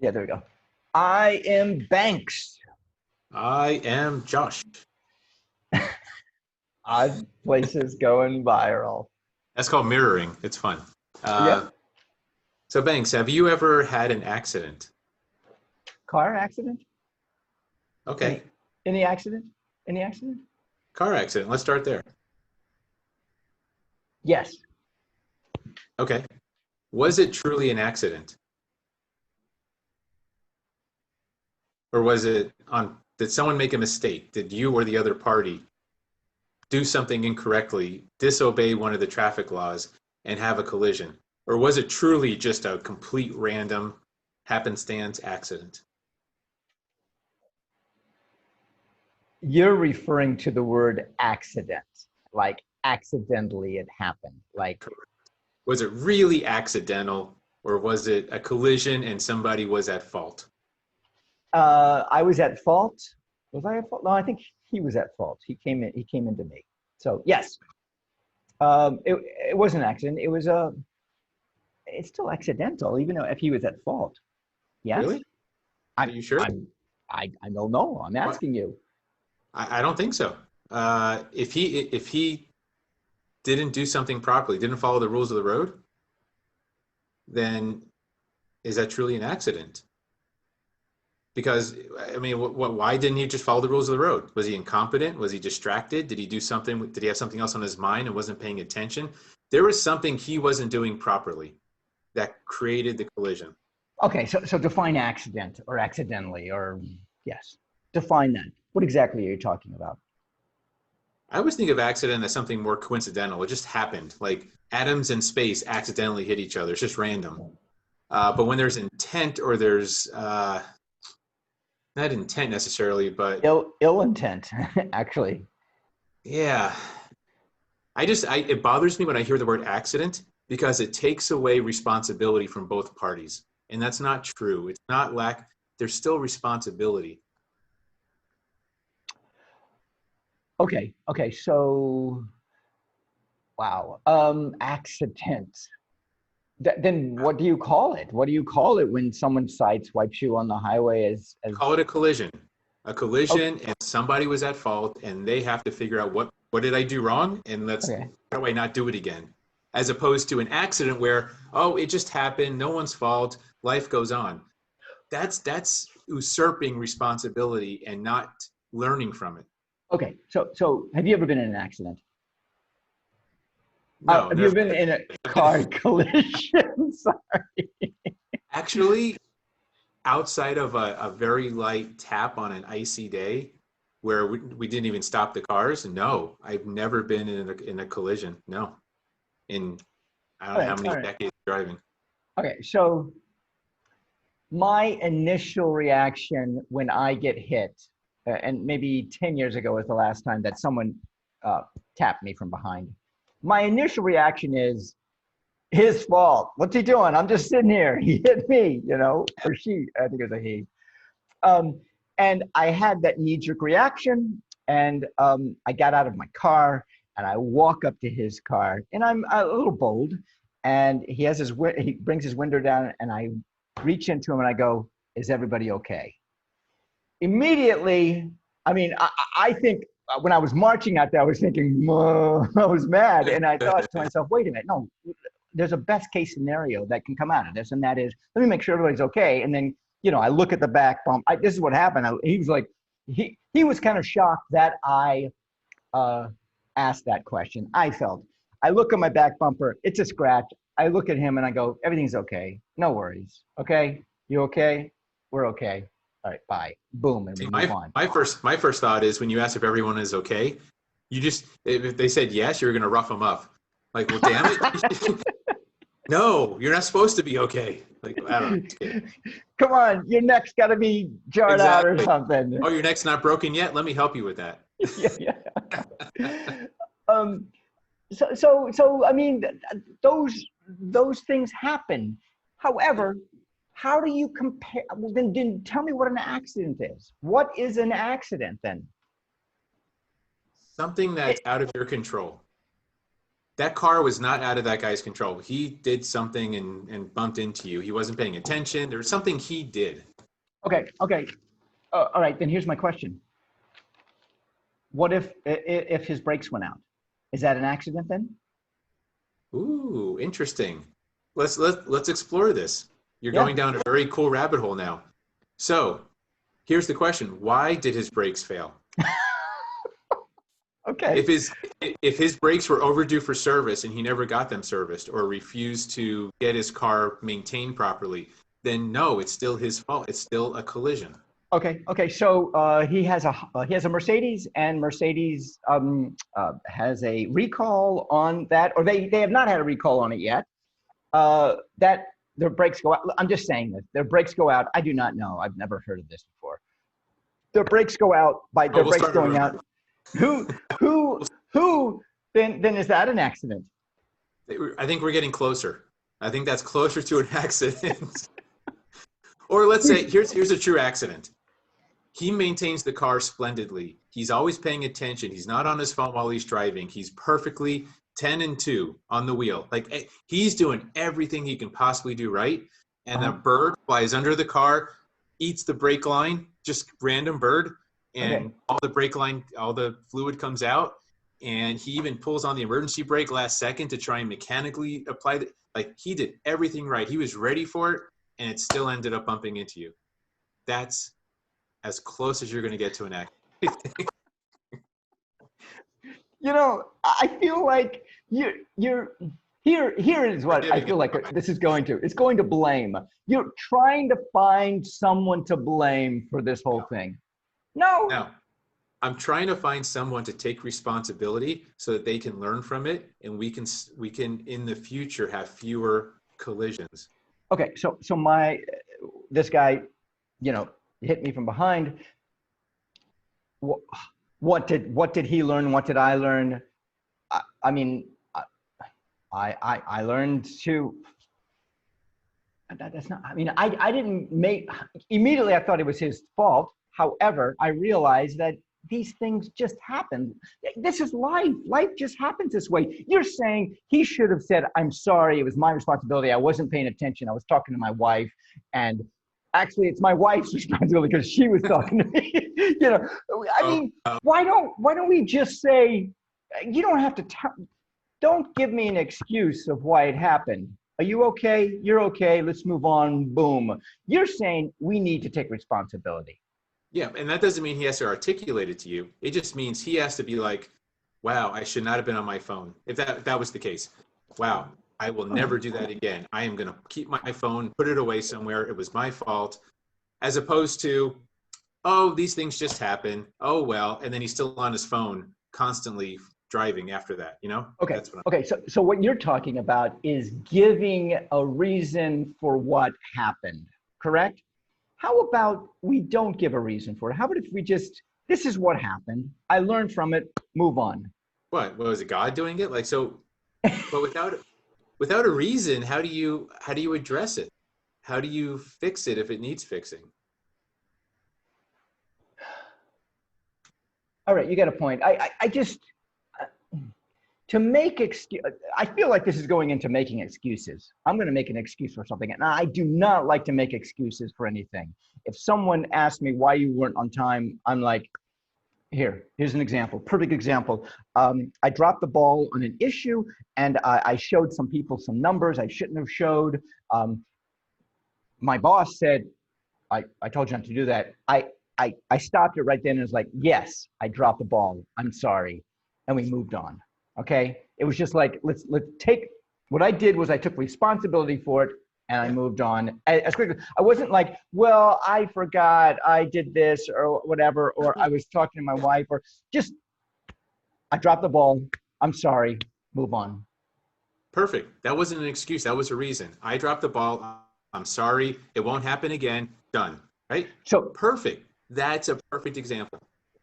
Yeah, there we go. I am Banks. I am Josh. Odd places going viral. That's called mirroring. It's fun. Uh, Yep. so Banks, have you ever had an accident? Car accident? Okay, Any any accident? Any accident? car accident. Let's start there. Yes. Okay. Was it truly an accident? Or did someone make a mistake? Did you or the other party do something incorrectly, disobey one of the traffic laws, and have a collision? Or was it truly just a complete random happenstance accident? You're referring to the word accident, like accidentally it happened. Like Was it really accidental, or was it a collision and somebody was at fault? I was at fault. Was I at fault? No, I think he was at fault. He came into me. So yes. It was an accident. It's still accidental, even though if he was at fault. Yes. Really? Are I'm you sure? I don't know. I'm What? asking you. I don't think so. If he didn't do something properly, didn't follow the rules of the road, then is that truly an accident? Because I mean, why didn't he just follow the rules of the road? Was he incompetent? Was he distracted? Did he do something? Did he have something else on his mind and wasn't paying attention? There was something he wasn't doing properly that created the collision. Okay, so define accident or accidentally or yes. Define that. What exactly are you talking about? I always think of accident as something more coincidental. It just happened, like atoms in space accidentally hit each other. It's just random. But when there's intent, or there's not intent necessarily, but Ill intent, actually. yeah, it bothers me when I hear the word accident, because it takes away responsibility from both parties, and that's not true. It's not lack. There's still responsibility. Okay, so wow. Accident. Then what do you call it? What do you call it when someone sideswipes you on the highway Call it a collision. A oh, collision, and somebody was at fault, and they have to figure out what did I do wrong, and okay. how do I not do it again? As opposed to an accident where, oh, it just happened, no one's fault, life goes on. That's usurping responsibility and not learning from it. Okay. So have you ever been in an accident? No, Have you never. ever been in a car collision? Sorry. Actually, outside of a very light tap on an icy day where we didn't even stop the cars, no, I've never been in a collision. No, in I don't All know how right, many all right. decades of driving. Okay, so my initial reaction when I get hit, and maybe 10 years ago was the last time that someone tapped me from behind. My initial reaction is his fault. What's he doing? I'm just sitting here. He hit me, or she. I think it was a he. Um, and I had that knee-jerk reaction, and I got out of my car and I walk up to his car, and I'm a little bold, and he brings his window down, and I reach into him and I go, "Is everybody okay?" Immediately, I mean, I think when I was marching out there, I was thinking, I was mad, and I thought to myself, "Wait a minute, no, there's a best case scenario that can come out of this, and that is, let me make sure everybody's okay." And then, I look at the back bump. This is what happened. He was like, he was kind of shocked that I uh, asked that question. I look at my back bumper. It's a scratch. I look at him and I go, "Everything's okay. No worries. Okay, you okay? We're okay. All right, bye." Boom, and we See, move on. my first thought is, when you ask if everyone is okay, if they said yes, you're gonna rough them up. Like, well, damn it, no, you're not supposed to be okay. Like, I don't know. Just kidding. Come on, your neck's got to be jarred out or Exactly. something. Oh, your neck's not broken yet? Let me help you with that. Yeah, yeah. Um, so I mean, those things happen. However, how do you compare? Well, then tell me what an accident is. What is an accident then? Something It, that's out of your control. That car was not out of that guy's control. He did something and bumped into you. He wasn't paying attention. There was something he did. Okay. Okay. All right. Then here's my question. What if his brakes went out? Is that an accident then? Ooh, interesting. Let's explore this. You're Yeah. going down a very cool rabbit hole now. So here's the question. Why did his brakes fail? Okay. If his brakes were overdue for service and he never got them serviced or refused to get his car maintained properly, then no, it's still his fault. It's still a collision. Okay. Okay. So he has a Mercedes, and Mercedes has a recall on that, or they have not had a recall on it yet. That their brakes go out. I'm just saying this. Their brakes go out. I do not know. I've never heard of this before. Their brakes go out by their brakes going out. Who? Then is that an accident? I think we're getting closer. I think that's closer to an accident. Or let's say here's a true accident. He maintains the car splendidly. He's always paying attention. He's not on his phone while he's driving. He's perfectly 10 and 2 on the wheel. Like he's doing everything he can possibly do right. And a bird flies under the car, eats the brake line, just random bird, and all the brake line, all the fluid comes out. And he even pulls on the emergency brake last second to try and mechanically apply it. Like he did everything right. He was ready for it, and it still ended up bumping into you. That's as close as you're going to get to an accident. You know, I feel like you're here is what I feel like this is going to. It's going to blame. You're trying to find someone to blame for this whole thing. No. I'm trying to find someone to take responsibility so that they can learn from it, and we can in the future have fewer collisions. Okay, so this guy, hit me from behind. What did he learn? What did I learn? I mean, I learned to. That's not. I mean, I didn't make immediately. I thought it was his fault. However, I realized that these things just happen. This is life. Life just happens this way. You're saying he should have said, "I'm sorry. It was my responsibility. I wasn't paying attention. I was talking to my wife, and actually, it's my wife's responsibility because she was talking to me." I mean, why don't we just say, you don't have to don't give me an excuse of why it happened. Are you okay? You're okay. Let's move on. Boom. You're saying we need to take responsibility. Yeah, and that doesn't mean he has to articulate it to you. It just means he has to be like, wow, I should not have been on my phone. If that was the case, wow, I will never do that again. I am going to keep my phone, put it away somewhere. It was my fault. As opposed to, oh, these things just happen. Oh, well. And then he's still on his phone constantly driving after that, Okay. That's what Okay. So what you're talking about is giving a reason for what happened, correct? How about we don't give a reason for it? How about if we just, this is what happened. I learned from it, move on. What was it, God doing it? Like, so, but without a reason, how do you address it? How do you fix it if it needs fixing? All right, you got a point. I just, to make I feel like this is going into making excuses. I'm going to make an excuse for something, and I do not like to make excuses for anything. If someone asks me why you weren't on time, I'm like, here's an example, perfect example. I dropped the ball on an issue, and I showed some people some numbers I shouldn't have showed. My boss said, I told you not to do that. I stopped it right then and was like, yes, I dropped the ball. I'm sorry. And we moved on. Okay. It was just like, let's take, what I did was I took responsibility for it and I moved on as quickly. I wasn't like, well, I forgot I did this or whatever, or I was talking to my wife, or just, I dropped the ball. I'm sorry. Move on. Perfect. That wasn't an excuse. That was a reason. I dropped the ball. I'm sorry. It won't happen again. Done. Right? So perfect. That's a perfect example.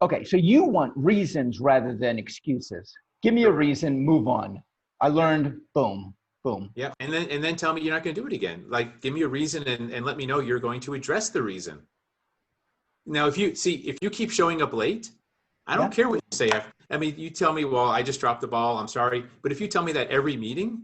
Okay. So you want reasons rather than excuses. Give me a reason, move on. I learned, boom, boom. Yeah. And then tell me you're not going to do it again. Like, give me a reason and let me know you're going to address the reason. Now, if you keep showing up late, I don't care what you say. I mean, you tell me, well, I just dropped the ball. I'm sorry. But if you tell me that every meeting,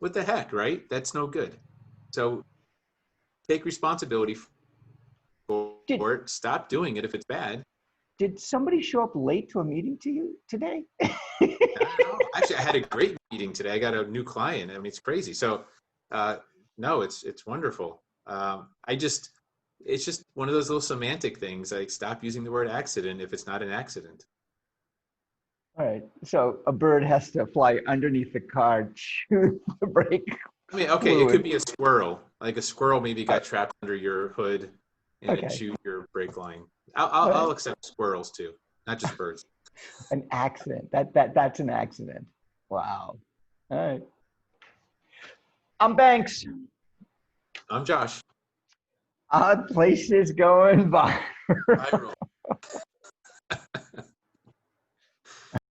what the heck, right? That's no good. So take responsibility Did for it. Stop doing it if it's bad. did somebody show up late to a meeting to you today? No, actually, I had a great meeting today. I got a new client. I mean, it's crazy. So, uh, no, it's wonderful. It's just one of those little semantic things. Like, stop using the word accident if it's not an accident. All right. So a bird has to fly underneath the car, choose the brake I mean, okay, it could fluid. be a squirrel. Like a squirrel maybe Uh, got trapped under your hood and it okay. chewed your brake line. All right. I'll accept squirrels too, not just birds. An accident. That's an accident. Wow. All right. I'm Banks. I'm Josh. Odd places going viral. Viral.